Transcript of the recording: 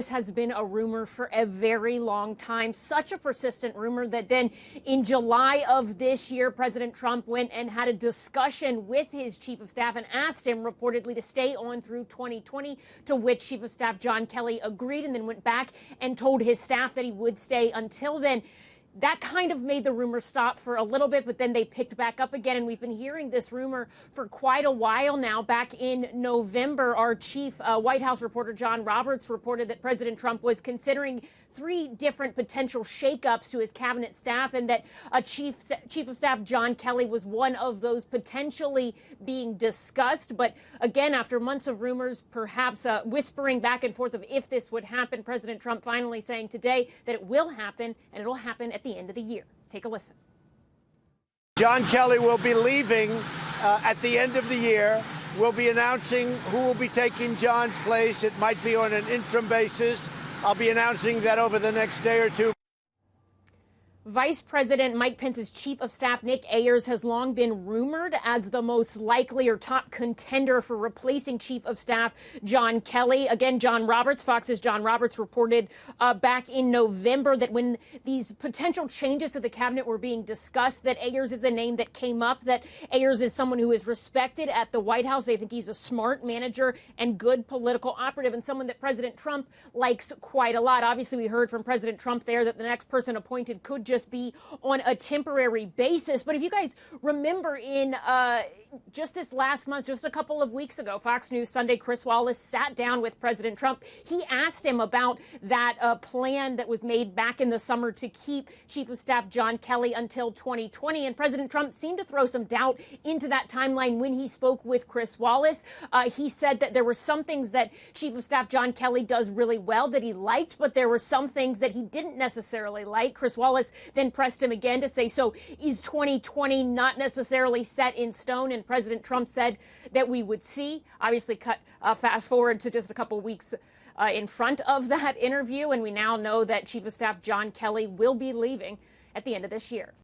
This has been a rumor for a very long time, such a persistent rumor that then in July of this year, President Trump went and had a discussion with his chief of staff and asked him reportedly to stay on through 2020, to which Chief of Staff John Kelly agreed and then went back and told his staff that he would stay until then. That kind of made the rumor stop for a little bit, but then they picked back up again. And we've been hearing this rumor for quite a while now. Back in November, our chief White House reporter John Roberts reported that President Trump was considering 3 different potential shakeups to his cabinet staff, and that Chief of Staff John Kelly was one of those potentially being discussed. But again, after months of rumors, perhaps whispering back and forth of if this would happen, President Trump finally saying today that it will happen, and it'll happen at the end of the year. Take a listen. John Kelly will be leaving at the end of the year. We'll be announcing who will be taking John's place. It might be on an interim basis. I'll be announcing that over the next day or two. Vice President Mike Pence's chief of staff, Nick Ayers, has long been rumored as the most likely or top contender for replacing Chief of Staff John Kelly. Again, Fox's John Roberts reported back in November that when these potential changes to the cabinet were being discussed, that Ayers is a name that came up, that Ayers is someone who is respected at the White House. They think he's a smart manager and good political operative, and someone that President Trump likes quite a lot. Obviously, we heard from President Trump there that the next person appointed could just be on a temporary basis. But if you guys remember, in just this last month, just a couple of weeks ago, Fox News Sunday, Chris Wallace sat down with President Trump. He asked him about that plan that was made back in the summer to keep Chief of Staff John Kelly until 2020. And President Trump seemed to throw some doubt into that timeline when he spoke with Chris Wallace. He said that there were some things that Chief of Staff John Kelly does really well that he liked, but there were some things that he didn't necessarily like. Chris Wallace then pressed him again to say, so is 2020 not necessarily set in stone? And President Trump said that we would see. Obviously, fast forward to just a couple weeks in front of that interview, and we now know that Chief of Staff John Kelly will be leaving at the end of this year.